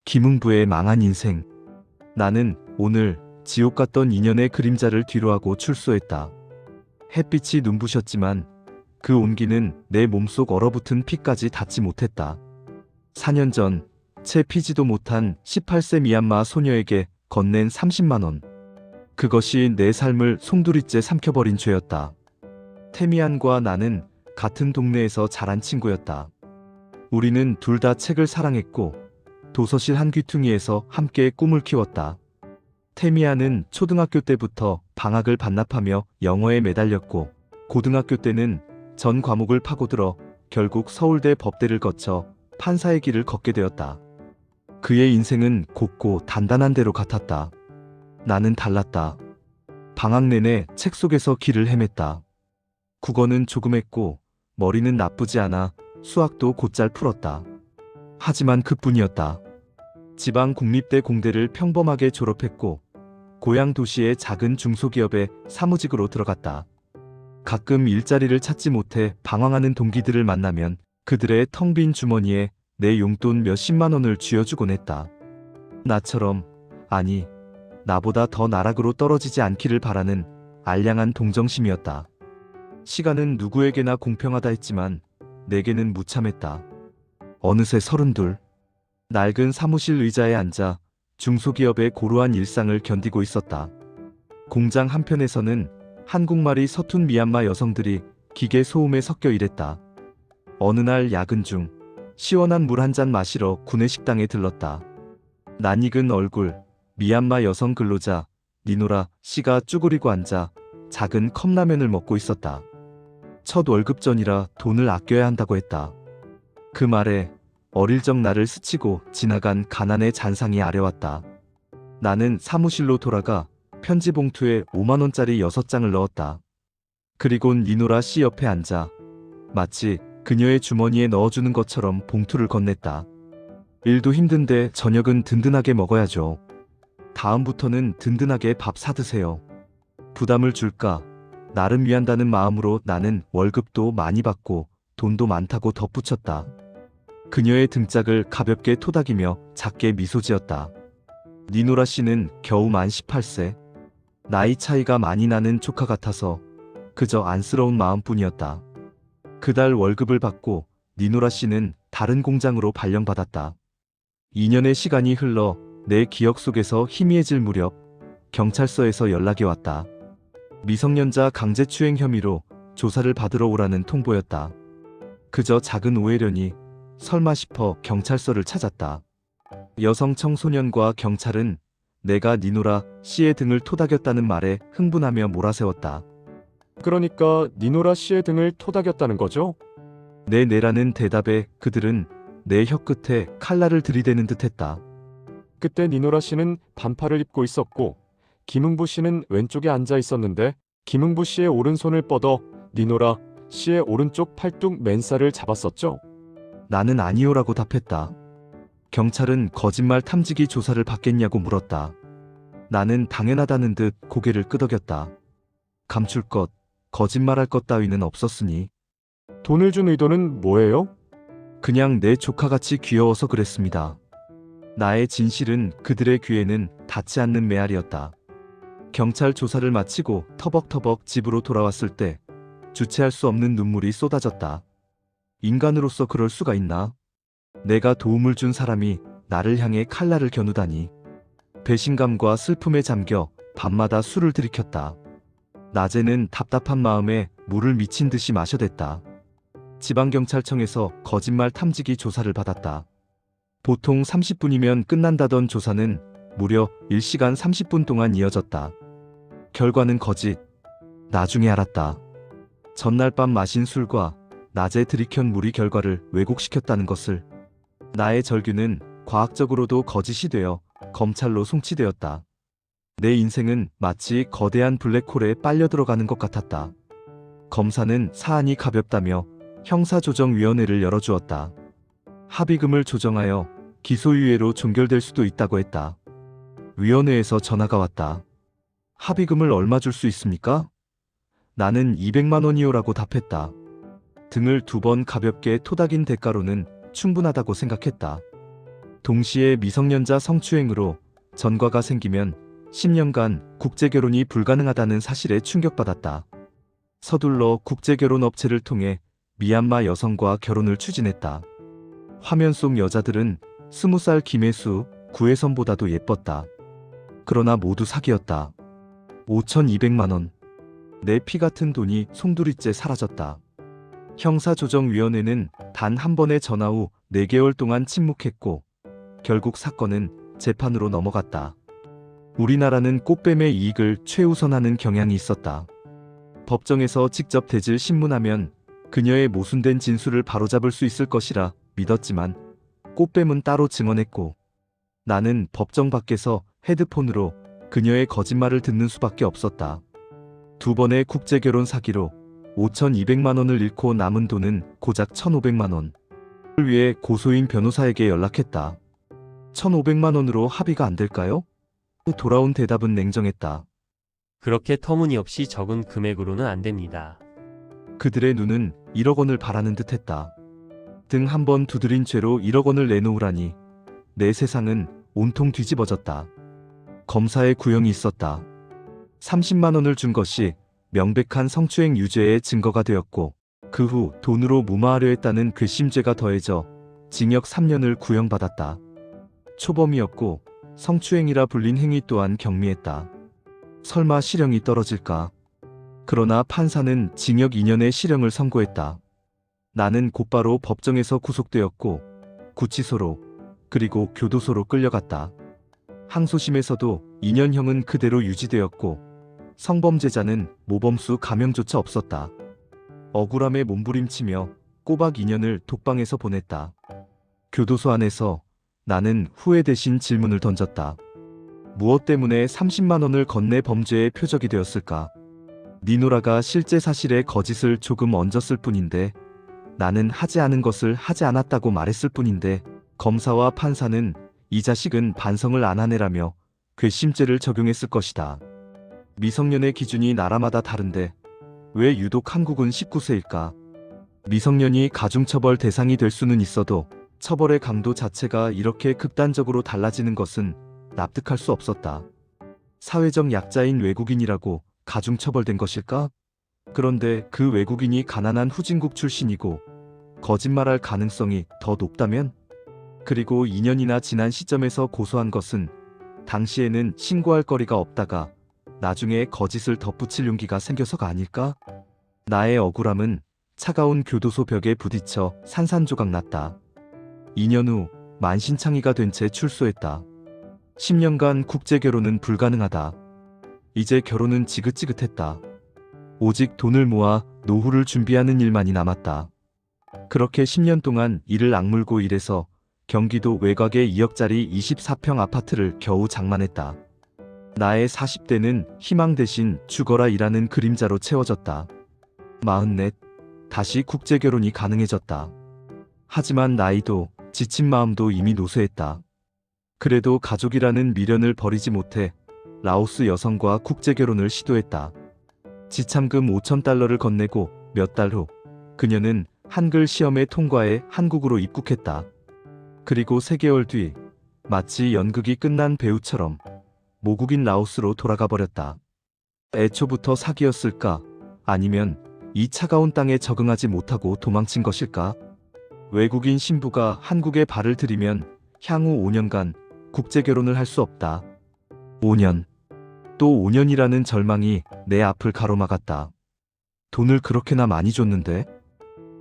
김흥부의 망한 인생. 나는 오늘 지옥 같던 인연의 그림자를 뒤로하고 출소했다. 햇빛이 눈부셨지만 그 온기는 내 몸속 얼어붙은 피까지 닿지 못했다. 4년 전 채 피지도 못한 18세 미얀마 소녀에게 건넨 30만 원. 그것이 내 삶을 송두리째 삼켜버린 죄였다. 태미안과 나는 같은 동네에서 자란 친구였다. 우리는 둘 다 책을 사랑했고 도서실 한 귀퉁이에서 함께 꿈을 키웠다. 태미안은 초등학교 때부터 방학을 반납하며 영어에 매달렸고 고등학교 때는 전 과목을 파고들어 결국 서울대 법대를 거쳐 판사의 길을 걷게 되었다. 그의 인생은 곱고 단단한 대로 같았다. 나는 달랐다. 방학 내내 책 속에서 길을 헤맸다. 국어는 조금 했고 머리는 나쁘지 않아 수학도 곧잘 풀었다. 하지만 그뿐이었다. 지방 국립대 공대를 평범하게 졸업했고 고향 도시의 작은 중소기업에 사무직으로 들어갔다. 가끔 일자리를 찾지 못해 방황하는 동기들을 만나면 그들의 텅 빈 주머니에 내 용돈 몇십만 원을 쥐어주곤 했다. 나처럼, 아니, 나보다 더 나락으로 떨어지지 않기를 바라는 알량한 동정심이었다. 시간은 누구에게나 공평하다 했지만 내게는 무참했다. 어느새 32. 낡은 사무실 의자에 앉아 중소기업의 고루한 일상을 견디고 있었다. 공장 한편에서는 한국말이 서툰 미얀마 여성들이 기계 소음에 섞여 일했다. 어느 날 야근 중 시원한 물 한 잔 마시러 구내식당에 들렀다. 낯익은 얼굴, 미얀마 여성 근로자 니노라 씨가 쭈그리고 앉아 작은 컵라면을 먹고 있었다. 첫 월급 전이라 돈을 아껴야 한다고 했다. 그 말에 어릴 적 나를 스치고 지나간 가난의 잔상이 아려왔다. 나는 사무실로 돌아가 편지 봉투에 5만 원짜리 6장을 넣었다. 그리곤 니노라 씨 옆에 앉아 마치 그녀의 주머니에 넣어주는 것처럼 봉투를 건넸다. 일도 힘든데 저녁은 든든하게 먹어야죠. 다음부터는 든든하게 밥 사드세요. 부담을 줄까? 나를 위한다는 마음으로 나는 월급도 많이 받고 돈도 많다고 덧붙였다. 그녀의 등짝을 가볍게 토닥이며 작게 미소 지었다. 니노라 씨는 겨우 만 18세. 나이 차이가 많이 나는 조카 같아서 그저 안쓰러운 마음뿐이었다. 그달 월급을 받고 니노라 씨는 다른 공장으로 발령받았다. 2년의 시간이 흘러 내 기억 속에서 희미해질 무렵 경찰서에서 연락이 왔다. 미성년자 강제추행 혐의로 조사를 받으러 오라는 통보였다. 그저 작은 오해려니 설마 싶어 경찰서를 찾았다. 여성 청소년과 경찰은 내가 니노라 씨의 등을 토닥였다는 말에 흥분하며 몰아세웠다. 그러니까 니노라 씨의 등을 토닥였다는 거죠? 네라는 대답에 그들은 내 혀끝에 칼날을 들이대는 듯했다. 그때 니노라 씨는 반팔을 입고 있었고 김흥부 씨는 왼쪽에 앉아 있었는데 김흥부 씨의 오른손을 뻗어 니노라 씨의 오른쪽 팔뚝 맨살을 잡았었죠? 나는 아니오라고 답했다. 경찰은 거짓말 탐지기 조사를 받겠냐고 물었다. 나는 당연하다는 듯 고개를 끄덕였다. 감출 것, 거짓말할 것 따위는 없었으니. 돈을 준 의도는 뭐예요? 그냥 내 조카같이 귀여워서 그랬습니다. 나의 진실은 그들의 귀에는 닿지 않는 메아리였다. 경찰 조사를 마치고 터벅터벅 집으로 돌아왔을 때 주체할 수 없는 눈물이 쏟아졌다. 인간으로서 그럴 수가 있나? 내가 도움을 준 사람이 나를 향해 칼날을 겨누다니. 배신감과 슬픔에 잠겨 밤마다 술을 들이켰다. 낮에는 답답한 마음에 물을 미친 듯이 마셔댔다. 지방경찰청에서 거짓말 탐지기 조사를 받았다. 보통 30분이면 끝난다던 조사는 무려 1시간 30분 동안 이어졌다. 결과는 거짓. 나중에 알았다. 전날 밤 마신 술과 낮에 들이켠 물이 결과를 왜곡시켰다는 것을. 나의 절규는 과학적으로도 거짓이 되어 검찰로 송치되었다. 내 인생은 마치 거대한 블랙홀에 빨려 들어가는 것 같았다. 검사는 사안이 가볍다며 형사조정위원회를 열어주었다. 합의금을 조정하여 기소유예로 종결될 수도 있다고 했다. 위원회에서 전화가 왔다. 합의금을 얼마 줄 수 있습니까? 나는 200만 원이요라고 답했다. 등을 2번 가볍게 토닥인 대가로는 충분하다고 생각했다. 동시에 미성년자 성추행으로 전과가 생기면 10년간 국제결혼이 불가능하다는 사실에 충격받았다. 서둘러 국제결혼 업체를 통해 미얀마 여성과 결혼을 추진했다. 화면 속 여자들은 20살 김혜수, 구혜선보다도 예뻤다. 그러나 모두 사기였다. 5,200만 원. 내 피 같은 돈이 송두리째 사라졌다. 형사조정위원회는 단 한 번의 전화 후 4개월 동안 침묵했고 결국 사건은 재판으로 넘어갔다. 우리나라는 꽃뱀의 이익을 최우선하는 경향이 있었다. 법정에서 직접 대질 신문하면 그녀의 모순된 진술을 바로잡을 수 있을 것이라 믿었지만 꽃뱀은 따로 증언했고 나는 법정 밖에서 헤드폰으로 그녀의 거짓말을 듣는 수밖에 없었다. 2번의 국제결혼 사기로 5,200만 원을 잃고 남은 돈은 고작 1,500만 원. 을 위해 고소인 변호사에게 연락했다. 1,500만 원으로 합의가 안 될까요? 돌아온 대답은 냉정했다. 그렇게 터무니없이 적은 금액으로는 안 됩니다. 그들의 눈은 1억 원을 바라는 듯했다. 등 한 번 두드린 죄로 1억 원을 내놓으라니 내 세상은 온통 뒤집어졌다. 검사의 구형이 있었다. 30만 원을 준 것이 명백한 성추행 유죄의 증거가 되었고 그 후 돈으로 무마하려 했다는 괘씸죄가 더해져 징역 3년을 구형받았다. 초범이었고 성추행이라 불린 행위 또한 경미했다. 설마 실형이 떨어질까? 그러나 판사는 징역 2년의 실형을 선고했다. 나는 곧바로 법정에서 구속되었고 구치소로 그리고 교도소로 끌려갔다. 항소심에서도 2년형은 그대로 유지되었고 성범죄자는 모범수 감형조차 없었다. 억울함에 몸부림치며 꼬박 2년을 독방에서 보냈다. 교도소 안에서 나는 후회 대신 질문을 던졌다. 무엇 때문에 30만 원을 건네 범죄의 표적이 되었을까? 니노라가 실제 사실에 거짓을 조금 얹었을 뿐인데 나는 하지 않은 것을 하지 않았다고 말했을 뿐인데 검사와 판사는 이 자식은 반성을 안 하네라며 괘씸죄를 적용했을 것이다. 미성년의 기준이 나라마다 다른데 왜 유독 한국은 19세일까? 미성년이 가중처벌 대상이 될 수는 있어도 처벌의 강도 자체가 이렇게 극단적으로 달라지는 것은 납득할 수 없었다. 사회적 약자인 외국인이라고 가중처벌된 것일까? 그런데 그 외국인이 가난한 후진국 출신이고 거짓말할 가능성이 더 높다면? 그리고 2년이나 지난 시점에서 고소한 것은 당시에는 신고할 거리가 없다가 나중에 거짓을 덧붙일 용기가 생겨서가 아닐까? 나의 억울함은 차가운 교도소 벽에 부딪혀 산산조각 났다. 2년 후 만신창이가 된 채 출소했다. 10년간 국제결혼은 불가능하다. 이제 결혼은 지긋지긋했다. 오직 돈을 모아 노후를 준비하는 일만이 남았다. 그렇게 10년 동안 이를 악물고 일해서 경기도 외곽의 2억짜리 24평 아파트를 겨우 장만했다. 나의 40대는 희망 대신 죽어라 일하는 그림자로 채워졌다. 44, 다시 국제결혼이 가능해졌다. 하지만 나이도 지친 마음도 이미 노쇠했다. 그래도 가족이라는 미련을 버리지 못해 라오스 여성과 국제결혼을 시도했다. 지참금 5,000달러를 건네고 몇 달 후 그녀는 한글 시험에 통과해 한국으로 입국했다. 그리고 3개월 뒤 마치 연극이 끝난 배우처럼 모국인 라오스로 돌아가 버렸다. 애초부터 사기였을까? 아니면 이 차가운 땅에 적응하지 못하고 도망친 것일까? 외국인 신부가 한국에 발을 들이면 향후 5년간 국제결혼을 할 수 없다. 5년. 또 5년이라는 절망이 내 앞을 가로막았다. 돈을 그렇게나 많이 줬는데?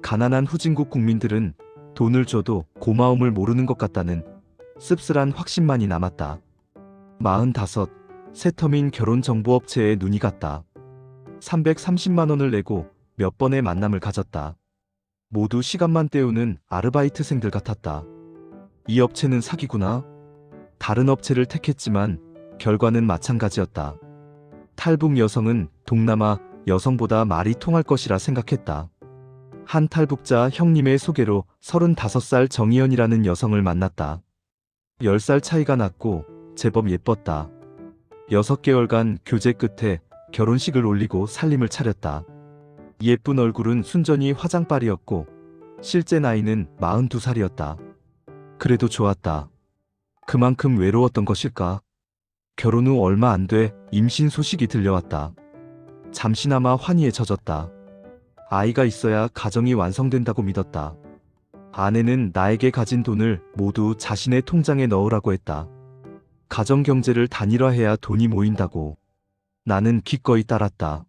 가난한 후진국 국민들은 돈을 줘도 고마움을 모르는 것 같다는 씁쓸한 확신만이 남았다. 45, 새터민 결혼정보업체에 눈이 갔다. 330만 원을 내고 몇 번의 만남을 가졌다. 모두 시간만 때우는 아르바이트생들 같았다. 이 업체는 사기구나. 다른 업체를 택했지만 결과는 마찬가지였다. 탈북 여성은 동남아 여성보다 말이 통할 것이라 생각했다. 한 탈북자 형님의 소개로 35살 정희연이라는 여성을 만났다. 10살 차이가 났고 제법 예뻤다. 6개월간 교제 끝에 결혼식을 올리고 살림을 차렸다. 예쁜 얼굴은 순전히 화장빨이었고 실제 나이는 42살이었다. 그래도 좋았다. 그만큼 외로웠던 것일까? 결혼 후 얼마 안 돼 임신 소식이 들려왔다. 잠시나마 환희에 젖었다. 아이가 있어야 가정이 완성된다고 믿었다. 아내는 나에게 가진 돈을 모두 자신의 통장에 넣으라고 했다. 가정 경제를 단일화해야 돈이 모인다고. 나는 기꺼이 따랐다.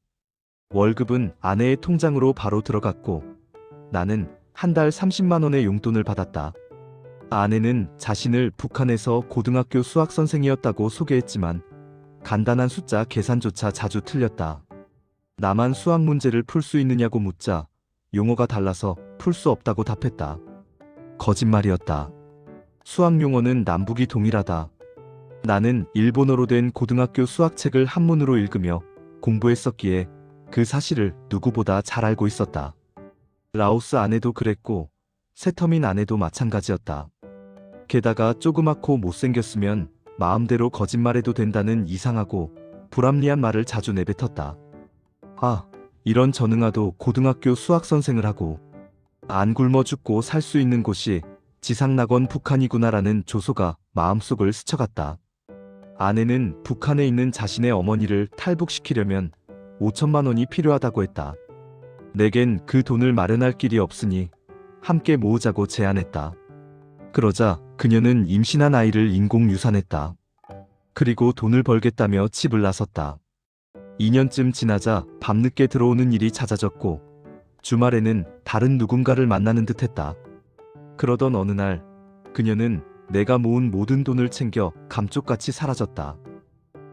월급은 아내의 통장으로 바로 들어갔고 나는 한 달 30만 원의 용돈을 받았다. 아내는 자신을 북한에서 고등학교 수학 선생이었다고 소개했지만 간단한 숫자 계산조차 자주 틀렸다. 나만 수학 문제를 풀 수 있느냐고 묻자 용어가 달라서 풀 수 없다고 답했다. 거짓말이었다. 수학 용어는 남북이 동일하다. 나는 일본어로 된 고등학교 수학책을 한문으로 읽으며 공부했었기에 그 사실을 누구보다 잘 알고 있었다. 라오스 아내도 그랬고 세터민 아내도 마찬가지였다. 게다가 조그맣고 못생겼으면 마음대로 거짓말해도 된다는 이상하고 불합리한 말을 자주 내뱉었다. 아, 이런 전응아도 고등학교 수학 선생을 하고 안 굶어 죽고 살 수 있는 곳이 지상낙원 북한이구나라는 조소가 마음속을 스쳐갔다. 아내는 북한에 있는 자신의 어머니를 탈북시키려면 5천만 원이 필요하다고 했다. 내겐 그 돈을 마련할 길이 없으니 함께 모으자고 제안했다. 그러자 그녀는 임신한 아이를 인공유산했다. 그리고 돈을 벌겠다며 집을 나섰다. 2년쯤 지나자 밤늦게 들어오는 일이 잦아졌고 주말에는 다른 누군가를 만나는 듯했다. 그러던 어느 날 그녀는 내가 모은 모든 돈을 챙겨 감쪽같이 사라졌다.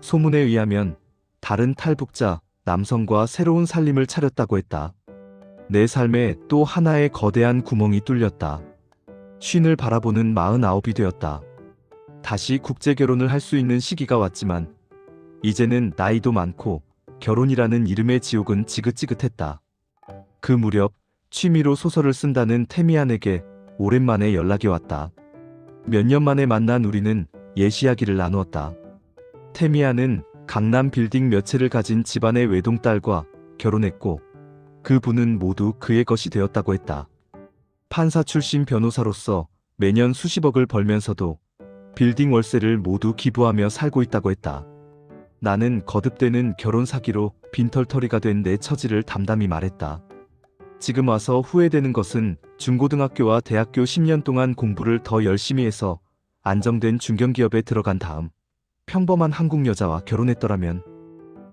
소문에 의하면 다른 탈북자 남성과 새로운 살림을 차렸다고 했다. 내 삶에 또 하나의 거대한 구멍이 뚫렸다. 쉰을 바라보는 49이 되었다. 다시 국제결혼을 할 수 있는 시기가 왔지만 이제는 나이도 많고 결혼이라는 이름의 지옥은 지긋지긋했다. 그 무렵 취미로 소설을 쓴다는 태미안에게 오랜만에 연락이 왔다. 몇 년 만에 만난 우리는 옛 이야기를 나누었다. 태미안은 강남 빌딩 몇 채를 가진 집안의 외동딸과 결혼했고 그분은 모두 그의 것이 되었다고 했다. 판사 출신 변호사로서 매년 수십억을 벌면서도 빌딩 월세를 모두 기부하며 살고 있다고 했다. 나는 거듭되는 결혼 사기로 빈털터리가 된 내 처지를 담담히 말했다. 지금 와서 후회되는 것은 중고등학교와 대학교 10년 동안 공부를 더 열심히 해서 안정된 중견기업에 들어간 다음 평범한 한국 여자와 결혼했더라면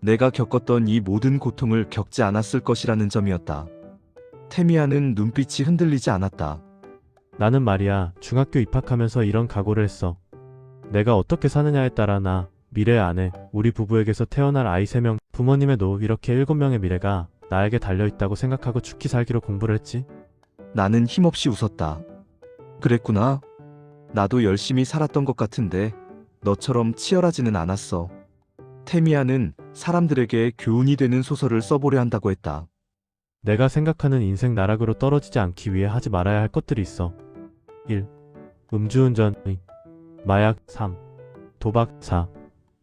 내가 겪었던 이 모든 고통을 겪지 않았을 것이라는 점이었다. 태미아는 눈빛이 흔들리지 않았다. 나는 말이야, 중학교 입학하면서 이런 각오를 했어. 내가 어떻게 사느냐에 따라 나, 미래의 아내, 우리 부부에게서 태어날 아이 3명, 부모님의 노 이렇게 7명의 미래가 나에게 달려있다고 생각하고 죽기 살기로 공부를 했지. 나는 힘없이 웃었다. 그랬구나. 나도 열심히 살았던 것 같은데 너처럼 치열하지는 않았어. 태미아는 사람들에게 교훈이 되는 소설을 써보려 한다고 했다. 내가 생각하는 인생 나락으로 떨어지지 않기 위해 하지 말아야 할 것들이 있어. 1. 음주운전 2. 마약 3. 도박 4.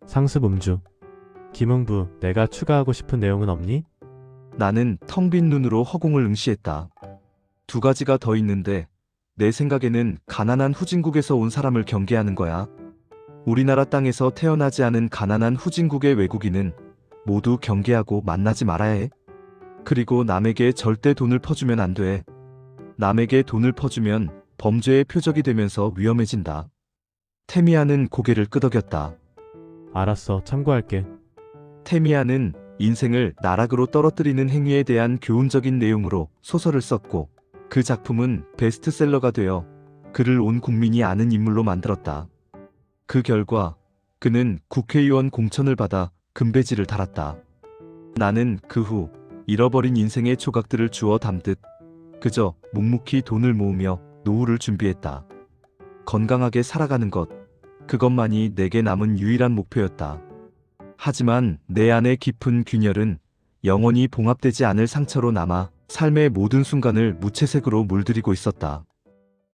상습 음주. 김응부, 내가 추가하고 싶은 내용은 없니? 나는 텅 빈 눈으로 허공을 응시했다. 2가지가 더 있는데 내 생각에는 가난한 후진국에서 온 사람을 경계하는 거야. 우리나라 땅에서 태어나지 않은 가난한 후진국의 외국인은 모두 경계하고 만나지 말아야 해. 그리고 남에게 절대 돈을 퍼주면 안 돼. 남에게 돈을 퍼주면 범죄의 표적이 되면서 위험해진다. 태미아는 고개를 끄덕였다. 알았어, 참고할게. 태미아는 인생을 나락으로 떨어뜨리는 행위에 대한 교훈적인 내용으로 소설을 썼고 그 작품은 베스트셀러가 되어 그를 온 국민이 아는 인물로 만들었다. 그 결과 그는 국회의원 공천을 받아 금배지를 달았다. 나는 그 후 잃어버린 인생의 조각들을 주워 담듯 그저 묵묵히 돈을 모으며 노후를 준비했다. 건강하게 살아가는 것, 그것만이 내게 남은 유일한 목표였다. 하지만 내 안의 깊은 균열은 영원히 봉합되지 않을 상처로 남아 삶의 모든 순간을 무채색으로 물들이고 있었다.